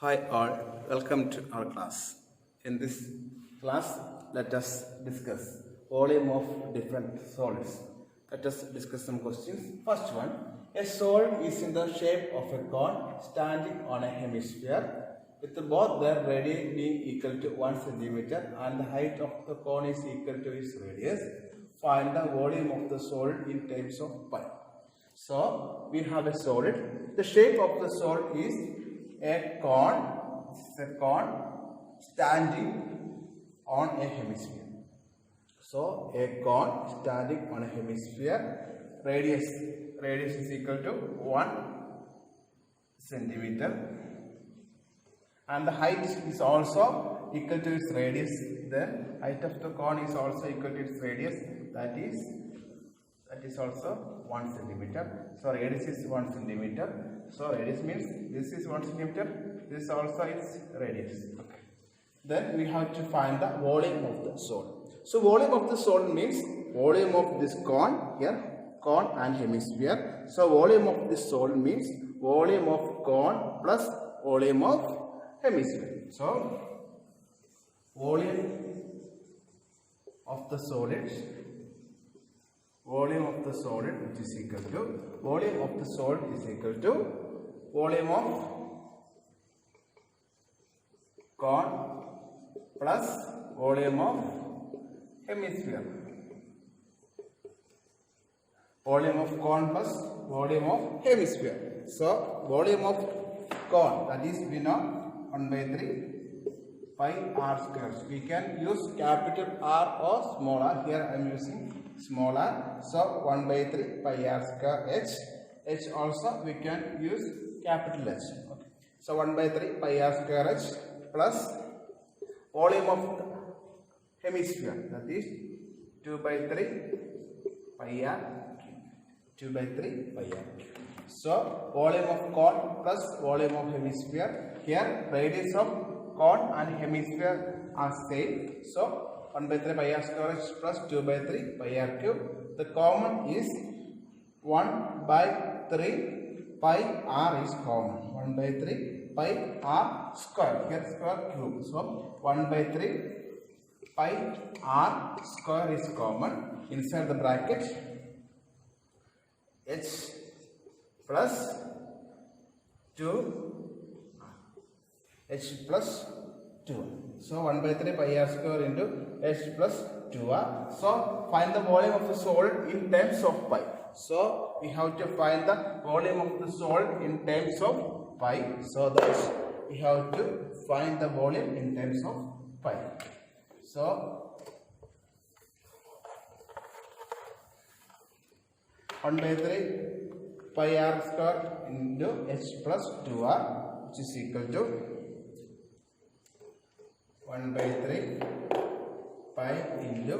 Hi all, welcome to our class. In this class, let us discuss volume of different solids. Let us discuss some questions. First one, a solid is in the shape of a cone standing on a hemisphere with both their radii being equal to 1 centimeter and the height of the cone is equal to its radius. Find the volume of the solid in terms of pi. So, we have a solid. The shape of the solid is a cone, standing on a hemisphere. So, a cone standing on a hemisphere, radius is equal to 1 centimeter and the height is also equal to its radius. The height of the cone is also equal to its radius, that is also 1 centimeter. So radius is 1 centimeter. So radius means this is 1 centimeter. This also is radius. Okay. Then we have to find the volume of the solid. So volume of the solid means volume of this cone here, cone and hemisphere. So volume of this solid means volume of cone plus volume of hemisphere. So volume of the solid which is equal to volume of the solid is equal to volume of cone plus volume of hemisphere. Volume of cone plus volume of hemisphere. So volume of cone, that is we know 1 by 3 pi r square. We can use capital R or small r. Here I am using small r. So 1 by 3 pi r square h. H also we can use capital H. Okay. So 1 by 3 pi r square h plus volume of the hemisphere, that is 2 by 3 pi r cube. 2 by 3 pi r cube. So volume of cone plus volume of hemisphere. Here radius of cone and hemisphere are same. So 1 by 3 pi r square h plus 2 by 3 pi r cube. The common is 1 by 3 pi r is common. 1 by 3 pi r square. Here square cube. So 1 by 3 pi r square is common. Inside the bracket h plus 2 h plus 2. So 1 by 3 pi r square into h plus 2r. So find the volume of the solid in terms of pi. So we have to find the volume of the solid in terms of pi. So that we have to find the volume in terms of pi. So 1 by 3 pi r square into h plus 2r, which is equal to 1 by 3 pi into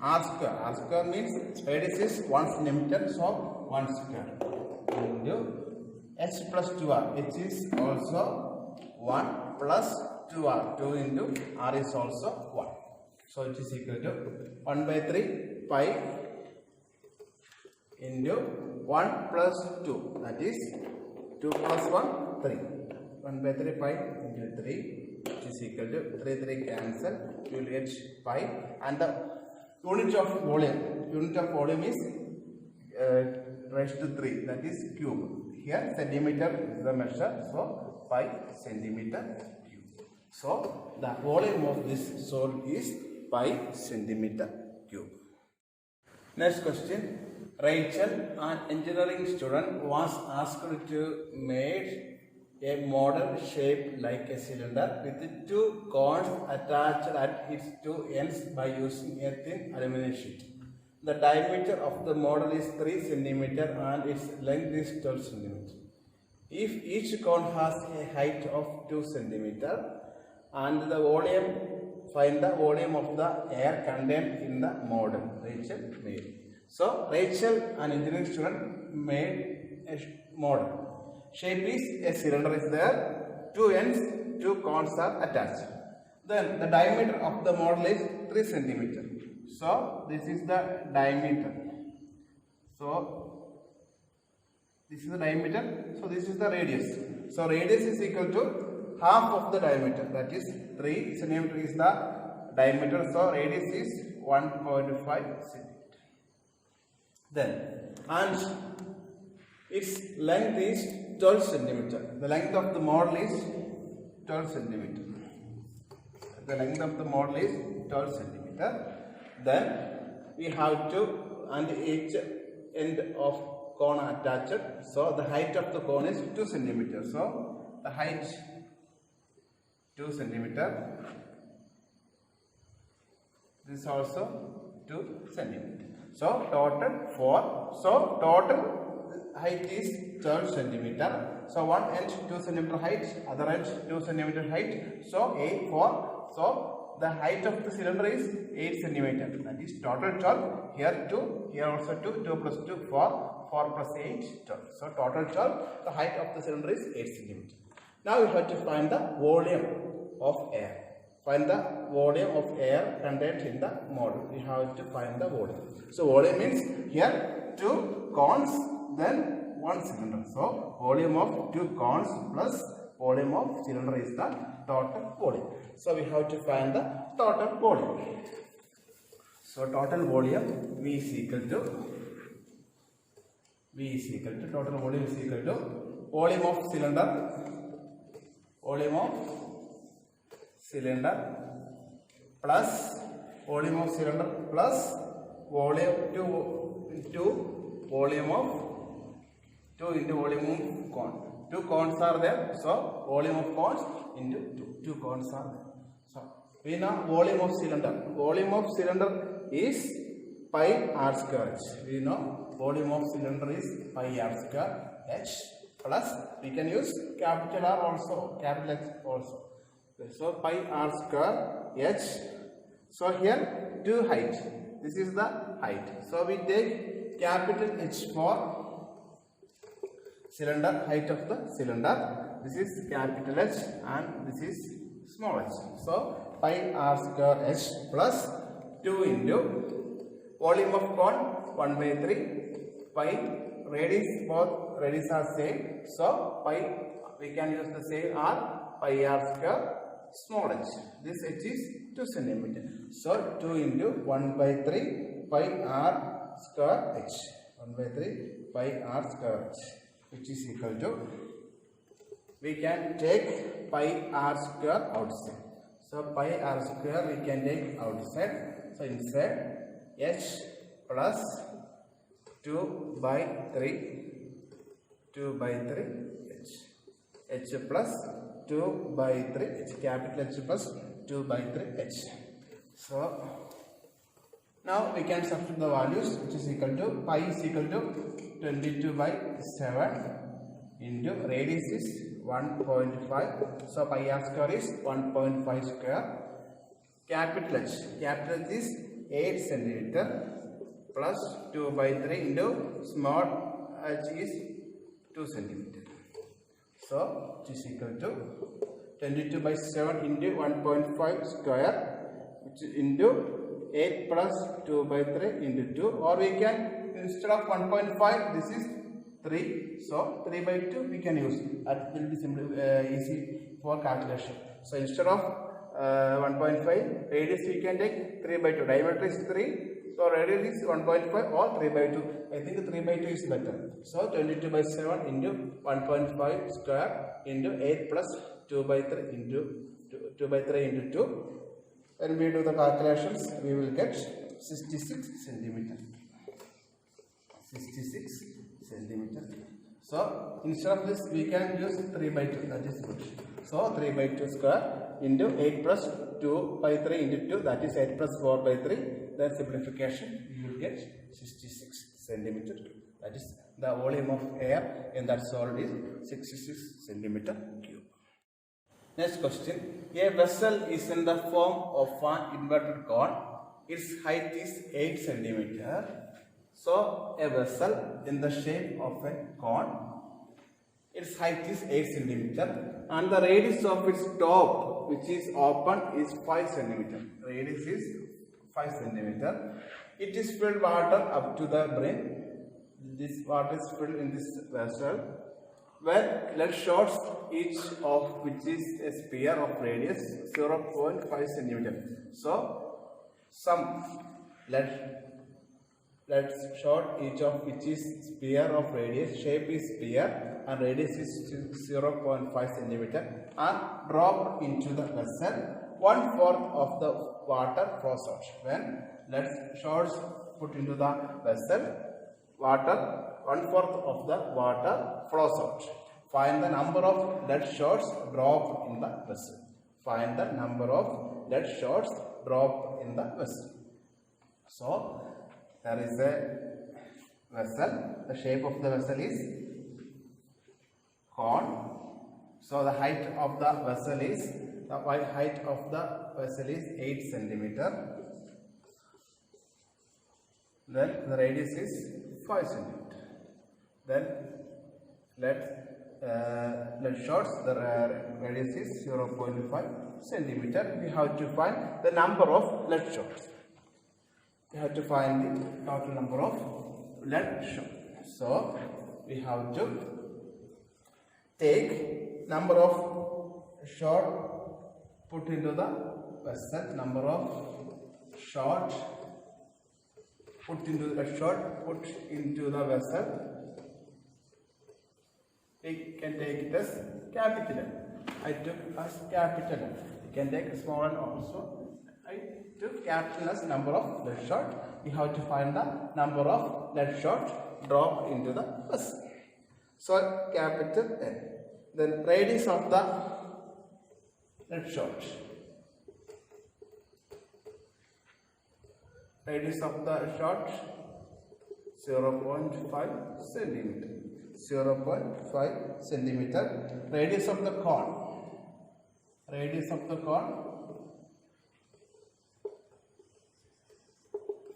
r square. R square means radius is 1 centimeter, so 1 square into h plus 2r. H is also 1 plus 2r. 2 into r is also 1. So it is equal to 1 by 3 pi into 1 plus 2, that is 2 plus 1, 3. 1 by 3 pi into 3, which is equal to 3 cancel, you will get pi, and the unit of volume is raised to 3, that is cube. Here centimeter is the measure, so pi centimeter cube. So the volume of this solid is pi centimeter cube. Next question. Rachel, an engineering student, was asked to make a model shaped like a cylinder with 2 cones attached at its 2 ends by using a thin aluminum sheet. The diameter of the model is 3 cm and its length is 12 cm. If each cone has a height of 2 cm and the volume, find the volume of the air contained in the model. Rachel made. So Rachel, an engineering student, made a model. Shape is a cylinder is there, 2 ends, 2 cones are attached. Then the diameter of the model is 3 cm. So this is the diameter. So this is the diameter. So this is the radius. So radius is equal to half of the diameter, that is 3 centimeter is the diameter, so radius is 1.5 centimeter. Then, and its length is 12 centimeter. The length of the model is 12 centimeter. The length of the model is 12 centimeter. Then we have to, and each end of cone attached. So the height of the cone is 2 centimeter. So the height 2 centimeter. This also 2 centimeter. So total 4. So total height is 12 centimeter. So one end 2 centimeter height, other end 2 centimeter height. So 8, 4. So the height of the cylinder is 8 centimeter. That is total 12. Here 2, here also 2. 2 plus 2, 4. 4 plus 8, 12. So total 12. The height of the cylinder is 8 centimeter. Now we have to find the volume of air. Find the volume of air contained in the model. We have to find the volume. So volume means here 2 cones, then 1 cylinder. So volume of 2 cones plus volume of cylinder is the total volume. So we have to find the total volume. So total volume V is equal to total volume is equal to volume of cylinder plus volume of cylinder plus volume 2 into volume of 2 into volume of cone. 2 cones are there, so volume of cones into 2 cones are there. So we know volume of cylinder. Volume of cylinder is pi r square h. We know volume of cylinder is pi r square h plus we can use capital R also, capital H also. So pi r square h. So here 2 height. This is the height. So we take capital H for cylinder, height of the cylinder. This is capital H and this is small h. So pi r square h plus 2 into volume of cone 1 by 3 pi radius, both radius are same. So pi we can use the same r, pi r square small h. This h is 2 centimeter. So 2 into 1 by 3 pi r square h. 1 by 3 pi r square h, which is equal to, we can take pi r square outside. So pi r square we can take outside. So inside h plus 2 by 3 h. H plus 2 by 3 h, capital H plus 2 by 3 h. So now we can substitute the values, which is equal to pi is equal to 22 by 7 into radius is 1.5. So pi r square is 1.5 square. Capital H is 8 centimeter plus 2 by 3 into small h is 2 centimeter. So it is equal to 22 by 7 into 1.5 square, which is into 8 plus 2 by 3 into 2, or we can, instead of 1.5, this is 3. So 3 by 2 we can use. That will be simply easy for calculation. So instead of 1.5 radius we can take 3 by 2. Diameter is 3. So radius is 1.5 or 3 by 2. I think 3 by 2 is better. So 22 by 7 into 1.5 square into 8 plus 2 by 3 into 2 by 3 into 2. When we do the calculations, we will get 66 centimeter. 66 centimeter. So instead of this, we can use 3 by 2. That is good. So 3 by 2 square into 8 plus 2 by 3 into 2. That is 8 plus 4 by 3. Then simplification, you will get 66 centimeter. That is the volume of air in that solid is 66 centimeter cube. Next question. A vessel is in the form of an inverted cone. Its height is 8 centimeter. So a vessel in the shape of a cone, its height is 8 centimeter and the radius of its top, which is open, is 5 centimeter. Radius is 5 centimeter. It is filled water up to the brim. This water is filled in this vessel when lead shots each of which is a sphere of radius 0.5 centimeter. So some lead shot each of which is sphere of radius, shape is sphere and radius is 0.5 centimeter are dropped into the vessel. 1/4 of the water flows out. When lead shots put into the vessel, 1/4 of the water flows out. Find the number of lead shots dropped in the vessel. Find the number of lead shots dropped in the vessel. So there is a vessel. The shape of the vessel is cone. So the height of the vessel is 8 centimeter. Then the radius is 5 centimeter. Then lead shots, the radius is 0.5 centimeter. We have to find the number of lead shots. We have to find the total number of lead shots. So we have to take number of shot put into the vessel, number of shot put into the vessel. We can take it as capital N. I took as capital N. You can take a small n also. I took capital as number of lead shot. We have to find the number of lead shot dropped into the vessel. So capital N. Then radius of the lead shot. Radius of the shot 0.5 centimeter. 0.5 centimeter. Radius of the cone. Radius of the cone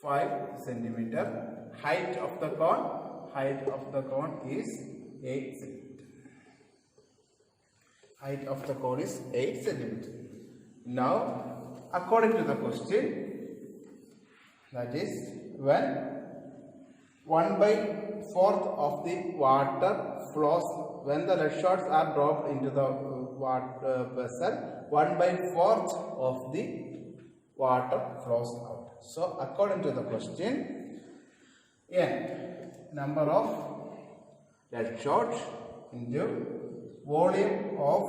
5 centimeter. Height of the cone. Height of the cone is 8 centimeter. Height of the cone is 8 centimeter. Now, according to the question, that is when 1/4 of the water flows, when the lead shots are dropped into the water vessel, 1/4 of the water flows out. So according to the question, N number of lead shots into volume of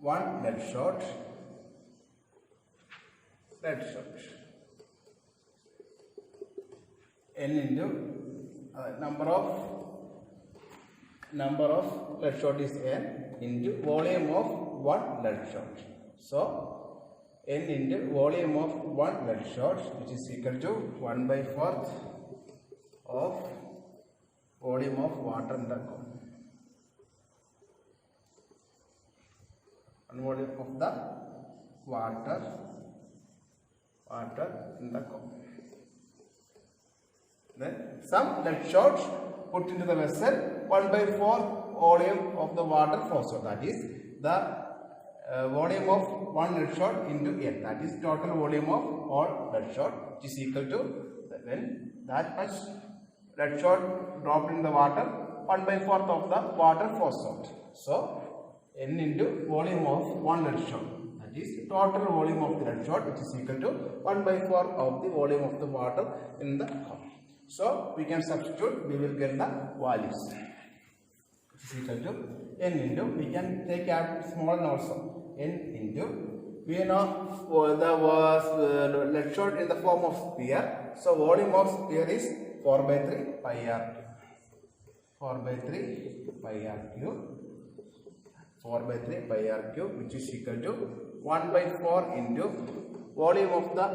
1 lead shot. N into number of lead shot is N into volume of 1 lead shot. So N into volume of 1 lead shot, which is equal to 1/4 of volume of water in the cone. And volume of the water in the cone. Then some lead shots put into the vessel, 1/4 volume of the water flows out. That is the volume of 1 lead shot into N. That is total volume of all lead shot, which is equal to when that much lead shot dropped in the water, 1/4 of the water flows out. So N into volume of 1 lead shot. That is total volume of the lead shot, which is equal to 1/4 of the volume of the water in the cup. So we can substitute. We will get the values. Which is equal to N into, we can take small n also. N into, we know the lead shot in the form of sphere. So volume of sphere is 4/3 pi r cube. 4/3 pi r cube. 4/3 pi r cube, which is equal to 1/4 into volume of the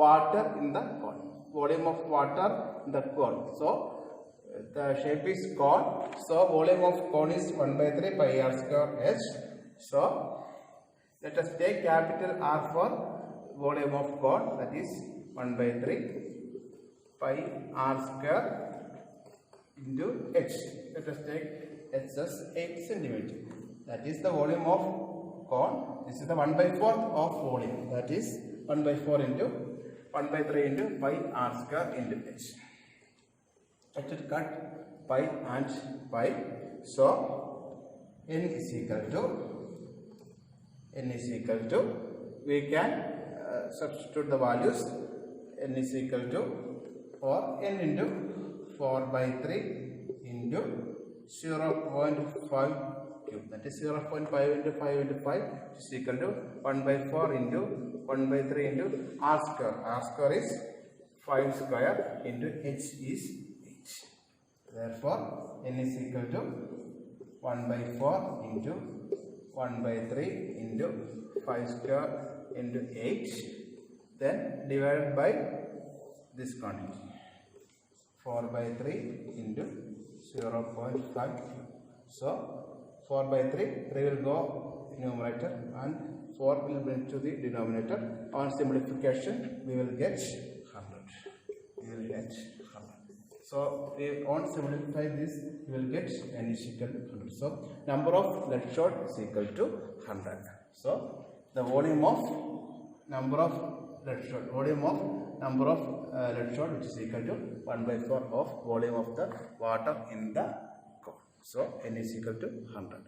water in the cone. Volume of water in the cone. So the shape is cone. So volume of cone is 1/3 pi r square h. So let us take capital R for volume of cone. That is 1/3 pi r square into h. Let us take h as 8 centimeter. That is the volume of cone. This is the 1/4 of volume. That is 1/4 into 1/3 into pi r square into h. Let it cut pi and pi. So n is equal to we can substitute the values. N is equal to or n into 4 by 3 into 0.5 cube. That is 0.5 into 5 into 5 is equal to 1 by 4 into 1 by 3 into r square. R square is 5 square into h is h. Therefore, n is equal to 1 by 4 into 1 by 3 into 5 square into h, then divided by this quantity 4 by 3 into 0.5. So 4 by 3 will go numerator and 4 will bring to the denominator. On simplification we will get 100. So if on simplify this, you will get n is equal to 100. So number of lead shot is equal to 100. So the volume of number of lead shot, which is equal to 1 by 4 of volume of the water in the cone. So n is equal to 100.